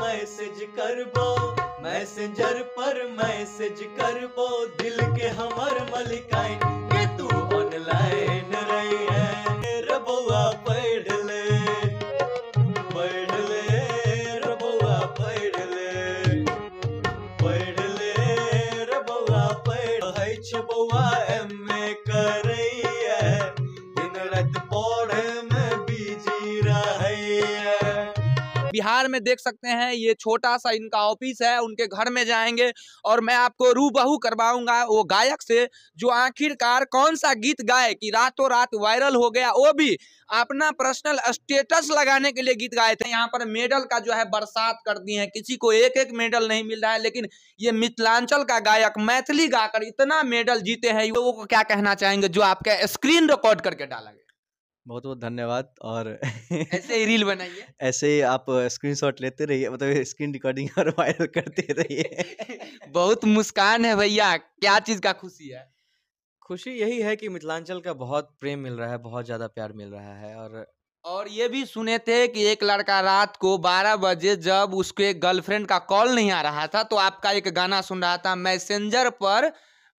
Message करबो, messenger पर message करबो, दिल के हमर मलिकाइन के तू ऑनलाइन रही है। रबुआ पढ़ ले, पढ़ ले, रबुआ पढ़ ले, पढ़ ले, रबुआ पढ़ है छबुआ एमए करैया, दिन रात पढ़े में बिजी रहैया। बिहार में देख सकते हैं ये छोटा सा इनका ऑफिस है, उनके घर में जाएंगे और मैं आपको रूबहू करवाऊंगा वो गायक से जो आखिरकार कौन सा गीत गाए कि रातों रात वायरल हो गया, वो भी अपना पर्सनल स्टेटस लगाने के लिए गीत गाए थे। यहाँ पर मेडल का जो है बरसात कर दी है, किसी को एक एक मेडल नहीं मिल रहा है, लेकिन ये मिथिलांचल का गायक मैथिली गाकर इतना मेडल जीते हैं, लोगों को क्या कहना चाहेंगे जो आपका स्क्रीन रिकॉर्ड करके डाला गया? बहुत बहुत धन्यवाद। और ऐसे ही रील बनाइए, ऐसे ही आप स्क्रीनशॉट लेते रहिए, मतलब स्क्रीन रिकॉर्डिंग और वायरल करते रहिए। बहुत मुस्कान है भैया, क्या चीज का खुशी है? खुशी यही है कि मिथिलांचल का बहुत प्रेम मिल रहा है, बहुत ज़्यादा प्यार मिल रहा है। और ये भी सुने थे कि एक लड़का रात को 12 बजे जब उसके गर्लफ्रेंड का कॉल नहीं आ रहा था तो आपका एक गाना सुन रहा था, मैसेंजर पर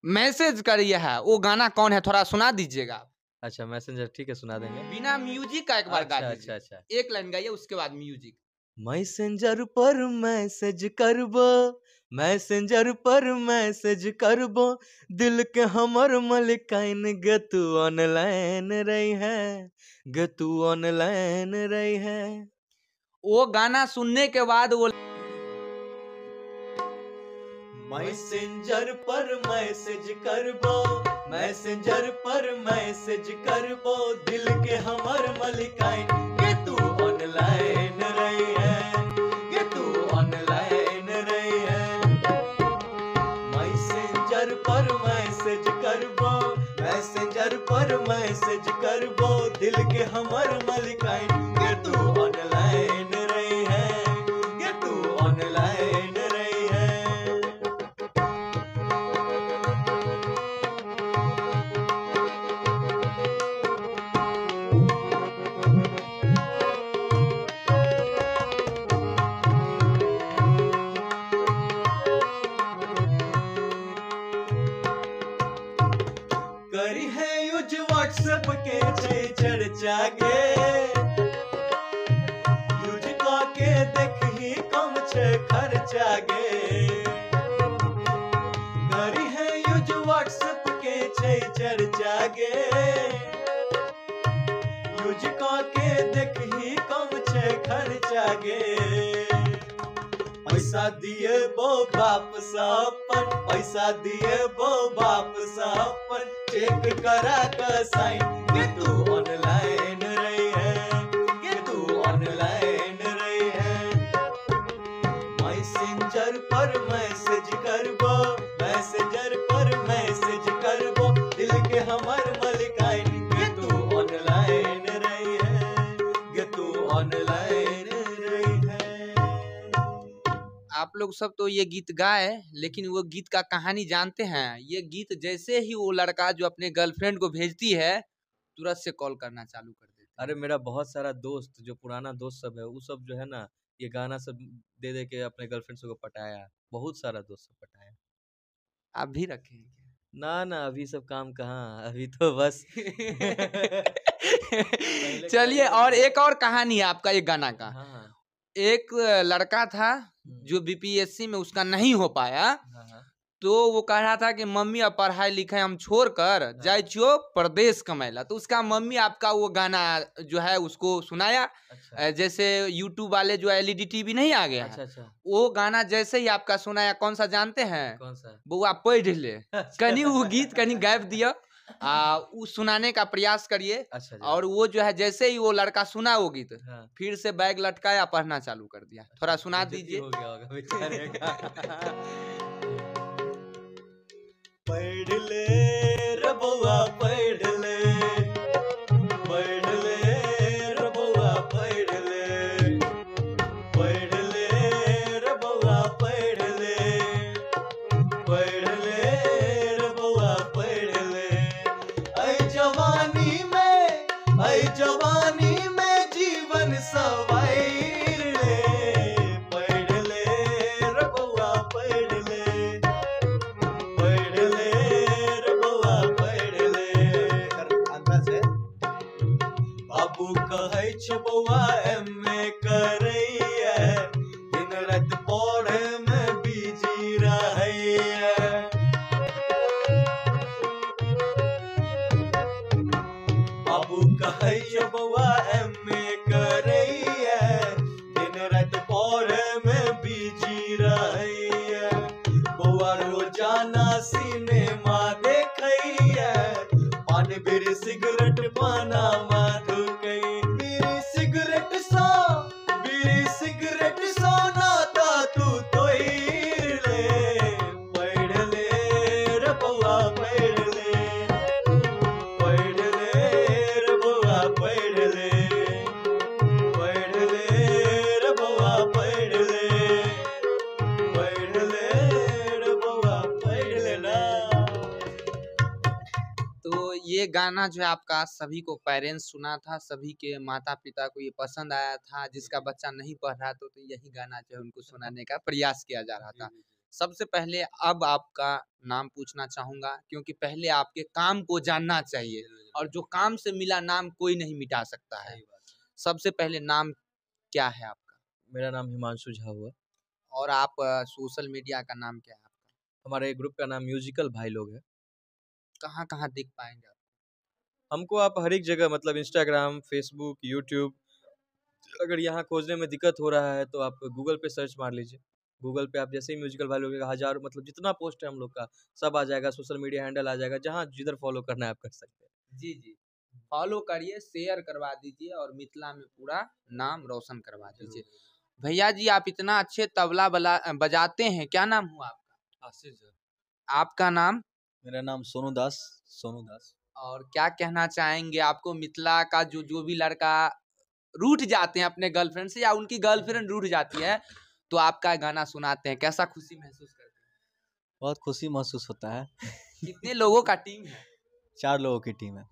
मैसेज करिए है, वो गाना कौन है थोड़ा सुना दीजिएगा। अच्छा मैसेंजर, ठीक है सुना देंगे बिना म्यूजिक का एक बार गा अच्छा दीजिए। अच्छा। एक लाइन गाइए उसके बाद म्यूजिक। मैसेंजर पर मैसेज करबो, मैसेंजर पर मैसेज करबो, दिल के हमर मलिकाइन गे तू ऑनलाइन रही है, गे तू ऑनलाइन रही है। वो गाना सुनने के बाद वो मैसेंजर पर मैसेज करबो, मैसेंजर पर मैसेज करबो, दिल के हमर मलिकाइन गे तू ऑनलाइन रही है, गे तू ऑनलाइन रही है। मैसेंजर पर मैसेज करबो, मैसेंजर पर मैसेज करबो, दिल के हमर मलिकाइन गे तू ऑनलाइन रही है, गे तू ऑनलाइन रही है। करी है यूज व्हाट्सएप के चर्चा गे, यूज के देखी कम छे खर्चा गे। करी है यूज व्हाट्सएप के चर्चा गे, यूज के देखी कम छे खर्चा गे। पैसा दिए बो बाप सापन, पैसा दिए बो बाप सापन, चेक करा का साइन गे तू ऑनलाइन रही है, गे तू ऑनलाइन रही है। मैसेंजर पर मैसेज करबो, मैसेंजर पर मैसेज करबो, दिल के हमर मलिकाइन गे तू ऑनलाइन रही है, गे तू ऑनलाइन रही है। आप लोग सब तो ये गीत गाए, लेकिन वो गीत का कहानी जानते हैं? ये गीत जैसे ही वो लड़का जो अपने गर्लफ्रेंड को भेजती है तुरंत से कॉल करना चालू कर देता है। अरे मेरा बहुत सारा दोस्त जो पुराना दोस्त सब है वो सब जो है ना ये गाना सब दे दे के अपने गर्लफ्रेंड को पटाया, बहुत सारा दोस्त सब पटाया। आप भी रखे हैं क्या? ना ना अभी सब काम कहाँ, अभी तो बस चलिए, और एक और कहानी है आपका एक गाना का। हाँ एक लड़का था जो बीपीएससी में उसका नहीं हो पाया, हाँ तो वो कह रहा था कि मम्मी अब पढ़ाई लिखाई हम छोड़कर जाए चो परदेश कमाएला। तो उसका मम्मी आपका वो गाना जो है उसको सुनाया। अच्छा जैसे यूट्यूब वाले जो एलईडी टीवी नहीं आ गया है, अच्छा अच्छा। वो गाना जैसे ही आपका सुनाया, कौन सा जानते हैं? कौन सा? बउआ पढ़ ले, अच्छा। कहीं वो गीत कहीं गायब दिया, वो सुनाने का प्रयास करिए। अच्छा जी। और वो जो है जैसे ही वो लड़का सुना वो गीत, हाँ। फिर से बैग लटकाया, पढ़ना चालू कर दिया। थोड़ा सुना बेइज्जती दीजिए। हो गया होगा बेचारे का। पढ़ ले रबुआ पढ़ ले, पढ़ ले रबुआ पढ़ ले, पढ़ ले रबुआ पढ़ ले, पढ़ ले रबुआ पढ़ ले। ऐ जवानी में, ऐ जवानी में जीवन सवार ले, पढ़ छबुआ एमए करैया दिन रात पढ़े में बिजी रहैया। बाबू कहै छबुआ एमए करैया दिन रात पढ़े में बिजी रहैया। बउआ रोजाना सिनेमा देखैया पान बीड़ी सिगरेट पाना माधुकै। बीड़ी सिगरेट सोना तू तोड़ ले पढ़ ले रे बउआ पढ़ ले रे बउआ पढ़ ले रे बउआ पढ़ ले रे बउआ पढ़ ले ना। तो ये गाना जो है आपका सभी को पेरेंट्स सुना था, सभी के माता पिता को ये पसंद आया था। जिसका बच्चा नहीं पढ़ रहा तो यही गाना जो है उनको सुनाने का प्रयास किया जा रहा था। सबसे पहले अब आपका नाम पूछना चाहूंगा, क्योंकि पहले आपके काम को जानना चाहिए और जो काम से मिला नाम कोई नहीं मिटा सकता है। सबसे पहले नाम क्या है आपका? मेरा नाम हिमांशु झा हुआ। और आप सोशल मीडिया का नाम क्या है आपका? हमारे ग्रुप का नाम म्यूजिकल भाई लोग है। कहाँ कहाँ दिख पाएंगे आप? हमको आप हर एक जगह मतलब इंस्टाग्राम, फेसबुक, यूट्यूब, अगर यहाँ खोजने में दिक्कत हो रहा है तो आप गूगल पे सर्च मार लीजिए। गूगल पे आप जैसे ही म्यूजिकल भाई लोग का 1000 मतलब जितना पोस्ट है हम लोग का सब आ जाएगा, सोशल मीडिया हैंडल आ जाएगा, जहाँ जिधर फॉलो करना है आप कर सकते हैं। जी जी, फॉलो करिए, शेयर करवा दीजिए और मिथिला में पूरा नाम रोशन करवा दीजिए। भैया जी आप इतना अच्छे तबला बजाते हैं, क्या नाम हुआ आपका? आशीष सर। आपका नाम? मेरा नाम सोनू दास। सोनू दास। और क्या कहना चाहेंगे आपको मिथिला का जो भी लड़का रूठ जाते हैं अपने गर्लफ्रेंड से या उनकी गर्लफ्रेंड रूठ जाती है तो आपका गाना सुनाते हैं, कैसा खुशी महसूस करते हैं? बहुत खुशी महसूस होता है। कितने लोगों का टीम है? 4 लोगों की टीम है।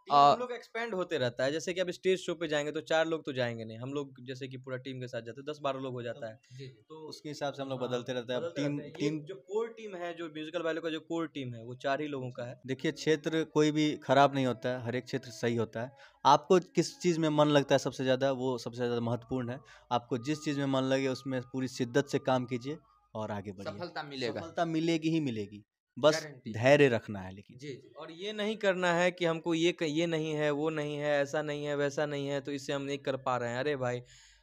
हम लोग एक्सपेंड होते रहता है, जैसे कि अब स्टेज शो पे जाएंगे तो 4 लोग तो जाएंगे नहीं, हम लोग जैसे कि पूरा टीम के साथ जाते हैं 10-12 लोग हो जाता है। तो उसके हिसाब से हम लोग बदलते रहते हैं। अब बदलते रहते हैं। टीम ये जो कोर टीम है, जो म्यूजिकल वालों का जो कोर टीम है वो 4 ही लोगों का है। देखिए, क्षेत्र कोई भी खराब नहीं होता है, हर एक क्षेत्र सही होता है। आपको किस चीज़ में मन लगता है सबसे ज़्यादा, वो सबसे ज़्यादा महत्वपूर्ण है। आपको जिस चीज़ में मन लगे उसमें पूरी शिद्दत से काम कीजिए और आगे बढ़िए। सफलता मिलेगा, सफलता मिलेगी ही मिलेगी, बस गारंटी। धैर्य रखना है। लेकिन जी जी, और ये नहीं करना है कि हमको ये नहीं है, वो नहीं है, ऐसा नहीं है, वैसा नहीं है तो इससे हम नहीं कर पा रहे हैं। अरे भाई,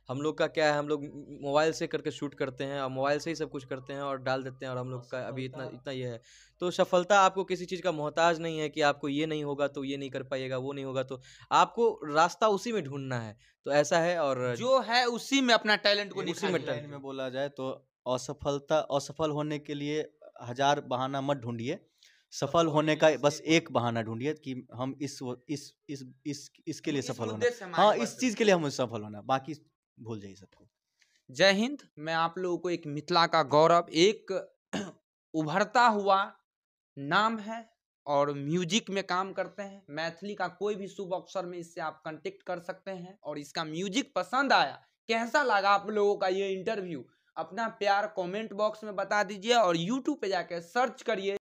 हम लोग का क्या है, हम लोग मोबाइल से करके शूट करते हैं और मोबाइल से ही सब कुछ करते हैं और डाल देते हैं, और हम लोग का अभी इतना ये है। तो सफलता आपको किसी चीज़ का मोहताज नहीं है कि आपको ये नहीं होगा तो ये नहीं कर पाइएगा, वो नहीं होगा तो आपको रास्ता उसी में ढूंढना है। तो ऐसा है, और जो है उसी में अपना टैलेंट को उसी निखारिए। में लाइन में बोला जाए तो असफल होने के लिए 1000 बहाना मत ढूंढिए। सफल होने का बस एक बहाना ढूंढिए कि हम इसके लिए इस सफल होना। मुद्दे से हम हाँ, आगे इस बढ़ चीज के लिए हमें सफल होना, बाकी भूल जाइए सबको। जय हिंद। मैं आप लोगों को एक मिथिला का गौरव, एक उभरता हुआ नाम है और म्यूजिक में काम करते हैं। मैथिली का कोई भी शुभ अवसर में इससे आप कांटेक्ट कर सकते हैं। और इसका म्यूजिक पसंद आया, कैसा लगा आप लोगों का ये इंटरव्यू, अपना प्यार कमेंट बॉक्स में बता दीजिए और यूट्यूब पे जाकर सर्च करिए